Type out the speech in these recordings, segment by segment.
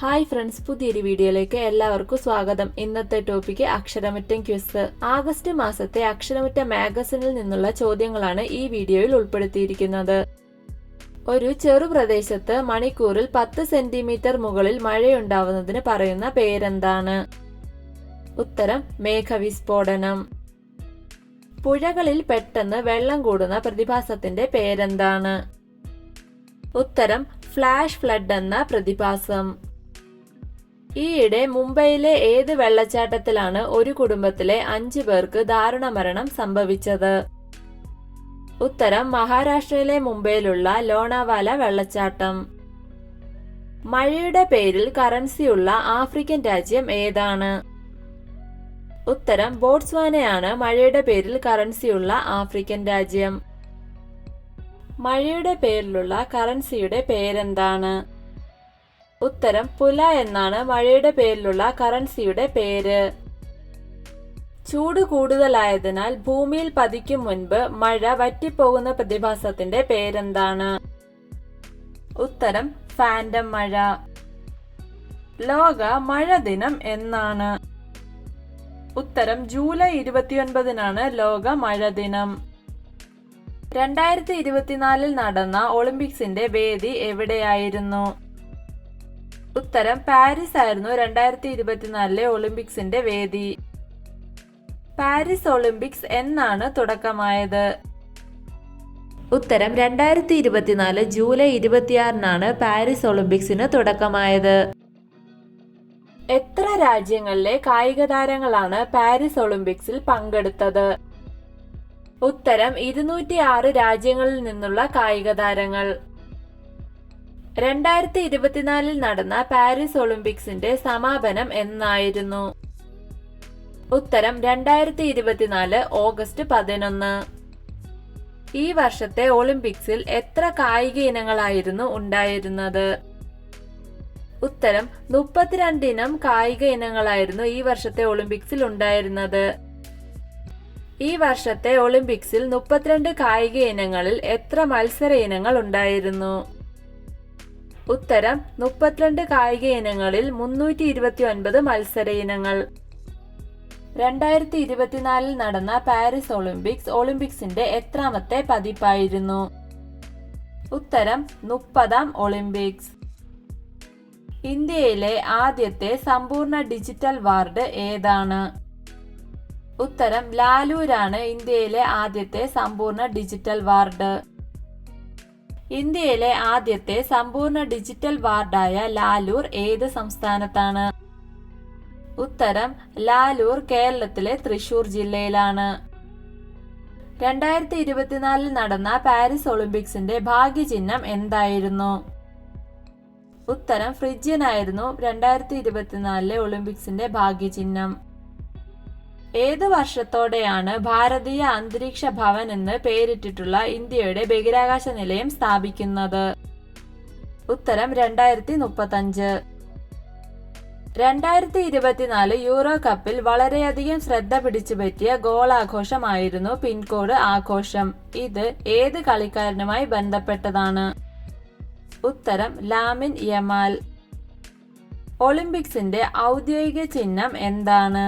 Hi friends, പുതിയൊരു വീഡിയോയിലേക്ക് എല്ലാവർക്കും സ്വാഗതം. ഇന്നത്തെ ടോപ്പിക്ക് അക്ഷരമുറ്റം ക്വിസ്. ആഗസ്റ്റ് മാസത്തെ അക്ഷരമുറ്റ മാഗസിനിൽ നിന്നുള്ള ചോദ്യങ്ങളാണ് ഈ വീഡിയോയിൽ ഉൾപ്പെടുത്തിയിരിക്കുന്നത്. ഒരു ചെറുപ്രദേശത്ത് മണിക്കൂറിൽ 10 സെന്റിമീറ്റർ മുകളിൽ മഴയുണ്ടാവുന്നതിന് പറയുന്ന പേരെന്താണ്? ഉത്തരം മേഘവിസ്ഫോടനം. പുഴകളിൽ പെട്ടെന്ന് വെള്ളം കൂടുന്ന പ്രതിഭാസത്തിന്റെ പേരെന്താണ്? ഉത്തരം ഫ്ലാഷ് ഫ്ലഡ് എന്ന പ്രതിഭാസം. ഈയിടെ മുംബൈയിലെ ഏത് വെള്ളച്ചാട്ടത്തിലാണ് ഒരു കുടുംബത്തിലെ 5 പേർക്ക് ദാരുണമരണം സംഭവിച്ചത്? ഉത്തരം മഹാരാഷ്ട്രയിലെ മുംബൈയിലുള്ള ലോണാവാല വെള്ളച്ചാട്ടം. മഴയുടെ പേരിൽ കറൻസിയുള്ള ആഫ്രിക്കൻ രാജ്യം ഏതാണ്? ഉത്തരം ബോട്സ്വാനയാണ് മഴയുടെ പേരിൽ കറൻസിയുള്ള ആഫ്രിക്കൻ രാജ്യം. മഴയുടെ പേരിലുള്ള കറൻസിയുടെ പേരെന്താണ്? ഉത്തരം പുല എന്നാണ് മഴയുടെ പേരിലുള്ള കറൻസിയുടെ പേര്. ചൂട് കൂടുതലായതിനാൽ ഭൂമിയിൽ പതിക്കും മുൻപ് മഴ വറ്റിപ്പോകുന്ന പ്രതിഭാസത്തിന്റെ പേരെന്താണ്? ഉത്തരം ഫാൻഡം മഴ. ലോക മഴ ദിനം എന്നാണ്? ഉത്തരം ജൂലൈ 29-നാണ് ലോക മഴ ദിനം. 2024 നടന്ന ഒളിമ്പിക്സിന്റെ വേദി എവിടെയായിരുന്നു? ഉത്തരം പാരീസ് ആയിരുന്നു 2024 ഒളിമ്പിക്സിന്റെ വേദി. പാരീസ് ഒളിമ്പിക്സ് എന്നാണ് തുടക്കമായത്? ഉത്തരം 2024 ജൂലൈ 26-നാണ് പാരീസ് ഒളിമ്പിക്സിന് തുടക്കമായത്. എത്ര രാജ്യങ്ങളിലെ കായിക താരങ്ങളാണ് പാരീസ് ഒളിമ്പിക്സിൽ പങ്കെടുത്തത്? ഉത്തരം 206 രാജ്യങ്ങളിൽ നിന്നുള്ള കായിക താരങ്ങൾ. 2024 നടന്ന പാരീസ് ഒളിമ്പിക്സിന്റെ സമാപനം എന്നായിരുന്നു? ഉത്തരം 2024 ഓഗസ്റ്റ് 11. ഈ വർഷത്തെ ഒളിമ്പിക്സിൽ എത്ര കായിക ഇനങ്ങളായിരുന്നു ഉണ്ടായിരുന്നത്? ഉത്തരം 32 ഇനം കായിക ഇനങ്ങളായിരുന്നു ഈ വർഷത്തെ ഒളിമ്പിക്സിൽ ഉണ്ടായിരുന്നത്. ഈ വർഷത്തെ ഒളിമ്പിക്സിൽ 32 കായിക ഇനങ്ങളിൽ എത്ര മത്സര ഇനങ്ങൾ ഉണ്ടായിരുന്നു? ഉത്തരം 32 കായിക ഇനങ്ങളിൽ 329 മത്സര ഇനങ്ങൾ. 2024 നടന്ന പാരീസ് ഒളിമ്പിക്സിന്റെ എത്രാമത്തെ പതിപ്പായിരുന്നു? ഉത്തരം 30-ാം ഒളിമ്പിക്സ്. ഇന്ത്യയിലെ ആദ്യത്തെ സമ്പൂർണ്ണ ഡിജിറ്റൽ വാർഡ് ഏതാണ്? ഉത്തരം ലാലൂരാണ് ഇന്ത്യയിലെ ആദ്യത്തെ സമ്പൂർണ്ണ ഡിജിറ്റൽ വാർഡ്. ഇന്ത്യയിലെ ആദ്യത്തെ സമ്പൂർണ്ണ ഡിജിറ്റൽ വാർഡായ ലാലൂർ ഏത് സംസ്ഥാനത്താണ്? ഉത്തരം ലാലൂർ കേരളത്തിലെ തൃശൂർ ജില്ലയിലാണ്. 2024 നടന്ന പാരീസ് ഒളിമ്പിക്സിന്റെ ഭാഗ്യചിഹ്നം എന്തായിരുന്നു? ഉത്തരം ഫ്രിഡ്ജിനായിരുന്നു 2024 ഒളിമ്പിക്സിന്റെ ഭാഗ്യചിഹ്നം. ഏത് വർഷത്തോടെയാണ് ഭാരതീയ അന്തരീക്ഷ ഭവൻ എന്ന് പേരിട്ടിട്ടുള്ള ഇന്ത്യയുടെ ബഹിരാകാശ നിലയം സ്ഥാപിക്കുന്നത്? ഉത്തരം 2035. 2024 യൂറോ കപ്പിൽ വളരെയധികം ശ്രദ്ധ പിടിച്ചുപറ്റിയ ഗോളാഘോഷമായിരുന്നു പിൻകോഡ് ആഘോഷം. ഇത് ഏത് കളിക്കാരനുമായി ബന്ധപ്പെട്ടതാണ്? ഉത്തരം ലാമിൻ യമാൽ. ഒളിമ്പിക്സിന്റെ ഔദ്യോഗിക ചിഹ്നം എന്താണ്?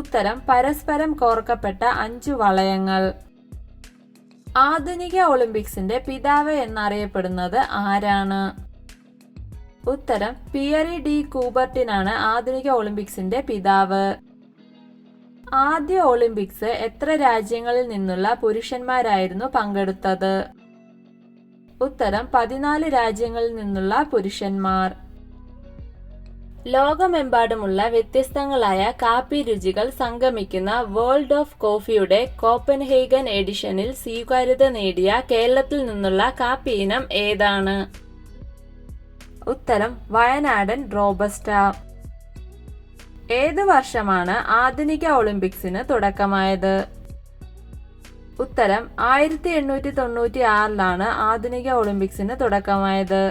ഉത്തരം പരസ്പരം കോർക്കപ്പെട്ട 5 വളയങ്ങൾ. ആധുനിക ഒളിമ്പിക്സിന്റെ പിതാവ് എന്നറിയപ്പെടുന്നത് ആരാണ്? ഉത്തരം പിയറി ഡി കൂബർട്ടിനാണ് ആധുനിക ഒളിമ്പിക്സിന്റെ പിതാവ്. ആദ്യ ഒളിമ്പിക്സ് എത്ര രാജ്യങ്ങളിൽ നിന്നുള്ള പുരുഷന്മാരായിരുന്നു പങ്കെടുത്തത്? ഉത്തരം 14 രാജ്യങ്ങളിൽ നിന്നുള്ള പുരുഷന്മാർ. ലോകമെമ്പാടുമുള്ള വ്യത്യസ്തങ്ങളായ കാപ്പി രുചികൾ സംഗമിക്കുന്ന വേൾഡ് ഓഫ് കോഫിയുടെ കോപ്പൻഹേഗൻ എഡിഷനിൽ സ്വീകാര്യത നേടിയ കേരളത്തിൽ നിന്നുള്ള കാപ്പി ഇനം ഏതാണ്? ഉത്തരം വയനാടൻ റോബസ്റ്റ. ഏത് വർഷമാണ് ആധുനിക ഒളിമ്പിക്സിന് തുടക്കമായത്? ഉത്തരം 1896-ലാണ് ആധുനിക ഒളിമ്പിക്സിന് തുടക്കമായത്.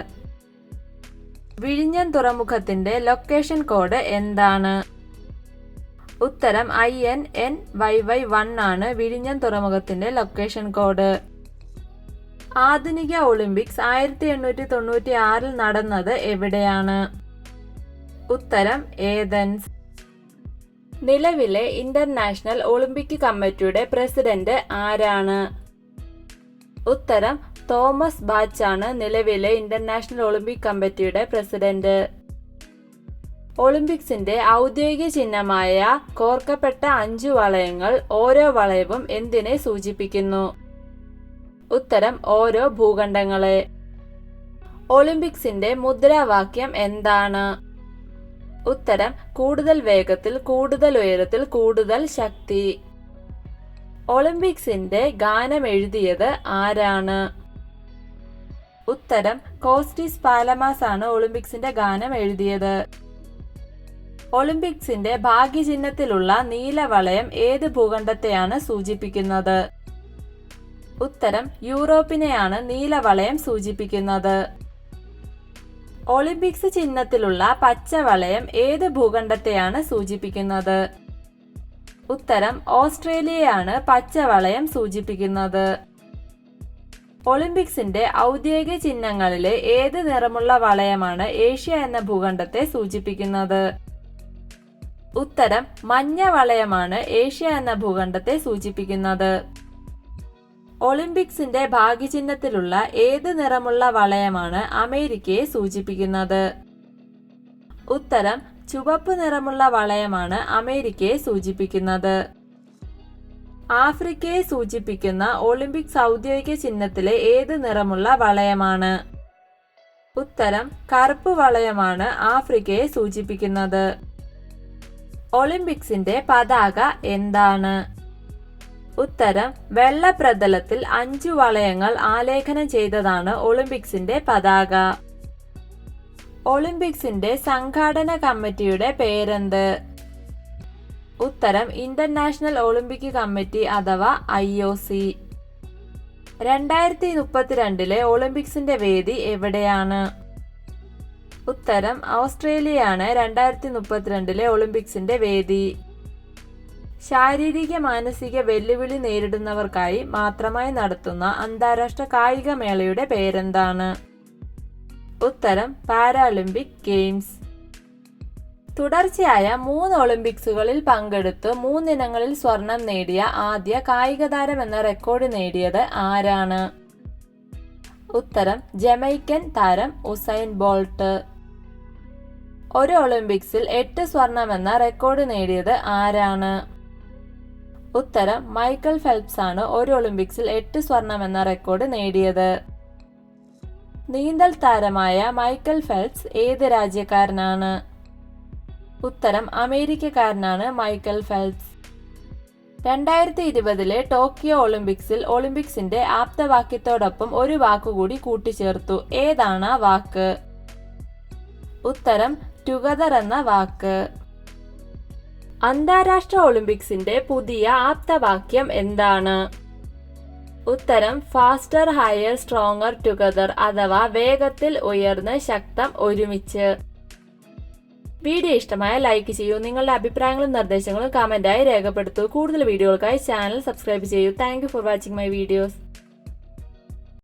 വിഴിഞ്ഞം തുറമുഖത്തിന്റെ ലൊക്കേഷൻ കോഡ് എന്താണ്? ഉത്തരം INNYY1 ആണ് വിഴിഞ്ഞം തുറമുഖത്തിന്റെ ലൊക്കേഷൻ കോഡ്. ആധുനിക ഒളിമ്പിക്സ് 1896 നടന്നത് എവിടെയാണ്? ഉത്തരം ഏതൻസ്. നിലവിലെ ഇന്റർനാഷണൽ ഒളിമ്പിക് കമ്മിറ്റിയുടെ പ്രസിഡന്റ് ആരാണ്? ഉത്തരം തോമസ് ബാച്ച് ആണ് നിലവിലെ ഇന്റർനാഷണൽ ഒളിമ്പിക് കമ്മിറ്റിയുടെ പ്രസിഡന്റ്. ഒളിമ്പിക്സിന്റെ ഔദ്യോഗിക ചിഹ്നമായ കോർക്കപ്പെട്ട 5 വളയങ്ങൾ ഓരോ വളയവും എന്തിനെ സൂചിപ്പിക്കുന്നു? ഉത്തരം ഓരോ ഭൂഖണ്ഡങ്ങളെ. ഒളിമ്പിക്സിന്റെ മുദ്രാവാക്യം എന്താണ്? ഉത്തരം കൂടുതൽ വേഗത്തിൽ, കൂടുതൽ ഉയരത്തിൽ, കൂടുതൽ ശക്തി. ഒളിമ്പിക്സിന്റെ ഗാനം എഴുതിയത് ആരാണ്? ഉത്തരം കോസ്റ്റിസ് പാലമാസ് ആണ് ഒളിമ്പിക്സിന്റെ ഗാനം എഴുതിയത്. ഒളിമ്പിക്സിന്റെ ഭാഗ്യചിഹ്നത്തിലുള്ള നീലവളയം ഏത് ഭൂഖണ്ഡത്തെയാണ് സൂചിപ്പിക്കുന്നത്? ഉത്തരം യൂറോപ്പിനെയാണ് നീലവളയം സൂചിപ്പിക്കുന്നത്. ഒളിമ്പിക്സ് ചിഹ്നത്തിലുള്ള പച്ചവളയം ഏത് ഭൂഖണ്ഡത്തെയാണ് സൂചിപ്പിക്കുന്നത്? ഉത്തരം ഓസ്ട്രേലിയയാണ് പച്ചവളയം സൂചിപ്പിക്കുന്നത്. ഒളിമ്പിക്സിന്റെ ഔദ്യോഗിക ചിഹ്നങ്ങളിലെ ഏത് നിറമുള്ള വളയമാണ് ഏഷ്യ എന്ന ഭൂഖണ്ഡത്തെ സൂചിപ്പിക്കുന്നത്? ഉത്തരം മഞ്ഞ വളയമാണ് ഏഷ്യ എന്ന ഭൂഖണ്ഡത്തെ സൂചിപ്പിക്കുന്നത്. ഒളിമ്പിക്സിന്റെ ഭാഗ്യചിഹ്നത്തിലുള്ള ഏത് നിറമുള്ള വളയമാണ് അമേരിക്കയെ സൂചിപ്പിക്കുന്നത്? ഉത്തരം ചുവപ്പ് നിറമുള്ള വളയമാണ് അമേരിക്കയെ സൂചിപ്പിക്കുന്നത്. ആഫ്രിക്കയെ സൂചിപ്പിക്കുന്ന ഒളിമ്പിക്സ് ഔദ്യോഗിക ചിഹ്നത്തിലെ ഏത് നിറമുള്ള വളയമാണ്? ഉത്തരം കറുപ്പ് വളയമാണ് ആഫ്രിക്കയെ സൂചിപ്പിക്കുന്നത്. ഒളിമ്പിക്സിന്റെ പതാക എന്താണ്? ഉത്തരം വെള്ള പ്രതലത്തിൽ 5 വളയങ്ങൾ ആലേഖനം ചെയ്തതാണ് ഒളിമ്പിക്സിന്റെ പതാക. ഒളിമ്പിക്സിന്റെ സംഘാടന കമ്മിറ്റിയുടെ പേരെന്ത്? ഉത്തരം ഇന്റർനാഷണൽ ഒളിമ്പിക് കമ്മിറ്റി അഥവാ IOC. 2032 ഒളിമ്പിക്സിന്റെ വേദി എവിടെയാണ്? ഉത്തരം ഓസ്ട്രേലിയയാണ് 2032 ഒളിമ്പിക്സിന്റെ വേദി. ശാരീരിക മാനസിക വെല്ലുവിളി നേരിടുന്നവർക്കായി മാത്രമായി നടത്തുന്ന അന്താരാഷ്ട്ര കായികമേളയുടെ പേരെന്താണ്? ഉത്തരം പാരാലിമ്പിക് ഗെയിംസ്. തുടർച്ചയായ 3 ഒളിമ്പിക്സുകളിൽ പങ്കെടുത്ത് 3 ഇനങ്ങളിൽ സ്വർണം നേടിയ ആദ്യ കായിക താരം എന്ന റെക്കോർഡ് നേടിയത് ആരാണ്? ഉത്തരം ജമൈക്കൻ താരം ഉസൈൻ ബോൾട്ട്. ഒരു ഒളിമ്പിക്സിൽ 8 സ്വർണം എന്ന റെക്കോർഡ് നേടിയത് ആരാണ്? ഉത്തരം മൈക്കൽ ഫെൽപ്സ് ആണ് ഒരു ഒളിമ്പിക്സിൽ 8 സ്വർണം എന്ന റെക്കോർഡ് നേടിയത്. നീന്തൽ താരമായ മൈക്കൽ ഫെൽപ്സ് ഏത് രാജ്യക്കാരനാണ്? ഉത്തരം അമേരിക്കക്കാരനാണ് മൈക്കൽ ഫെൽപ്സ്. 2020 ടോക്കിയോ ഒളിമ്പിക്സിൽ ഒളിമ്പിക്സിന്റെ ആപ്തവാക്യത്തോടൊപ്പം ഒരു വാക്കുകൂടി കൂട്ടിച്ചേർത്തു. ഏതാണ് ആ വാക്ക്? ഉത്തരം ടുഗദർ എന്ന വാക്ക്. അന്താരാഷ്ട്ര ഒളിമ്പിക്സിന്റെ പുതിയ ആപ്തവാക്യം എന്താണ്? ഉത്തരം ഫാസ്റ്റർ, ഹയർ, സ്ട്രോങ്ങർ, ടുഗദർ അഥവാ വേഗത്തിൽ, ഉയർന്ന്, ശക്തം, ഒരുമിച്ച്. വീഡിയോ ഇഷ്ടമായ ലൈക്ക് ചെയ്യൂ. നിങ്ങളുടെ അഭിപ്രായങ്ങളും നിർദ്ദേശങ്ങളും കമന്റായി രേഖപ്പെടുത്തൂ. കൂടുതൽ വീഡിയോകൾക്കായി ചാനൽ സബ്സ്ക്രൈബ് ചെയ്യൂ. Thank you for watching my videos.